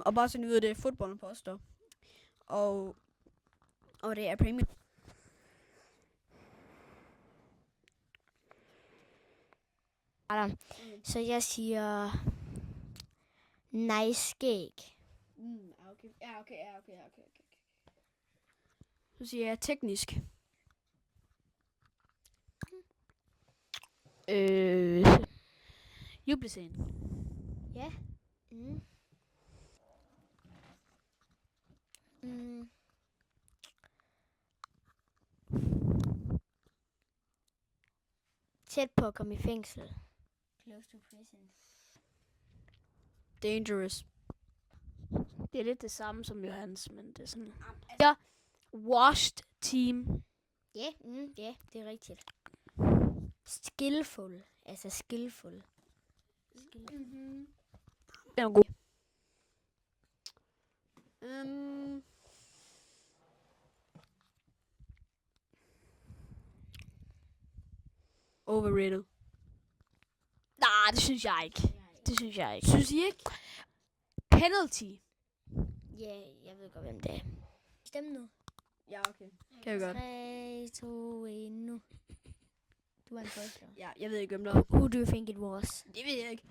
Og bare sådan ud af det, fodbolden poster. Og det er Premier. Så jeg siger nice skæg. Okay. Ja, okay. Så siger jeg teknisk. Jublescene. Ja. Tæt på at komme i fængsel. Close to prison. Dangerous. Det er lidt det samme som Johans, men det er sådan... Ja, washed team. Ja, det er rigtigt. Skillful. Altså skillful. Den er god. Overrated. Nej, det synes jeg ikke. Synes I ikke? Penalty. Ja, jeg ved godt, hvem det er. Stem nu. Ja, okay. Kan vi godt. 3, 2, 1, nu. Du er en første. Ja, jeg ved ikke, hvem der er. Who do you think it was? Det ved jeg ikke.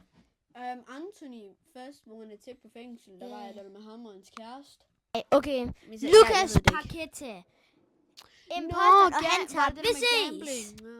Anthony, først, hvor han er tæt på fængsel, der var jeg der med ham og hans kæreste. Okay, Hvis jeg- Lucas jeg ved det ikke. Paquette. Nå, Imposter, og han tager det der med vi ses! gambling.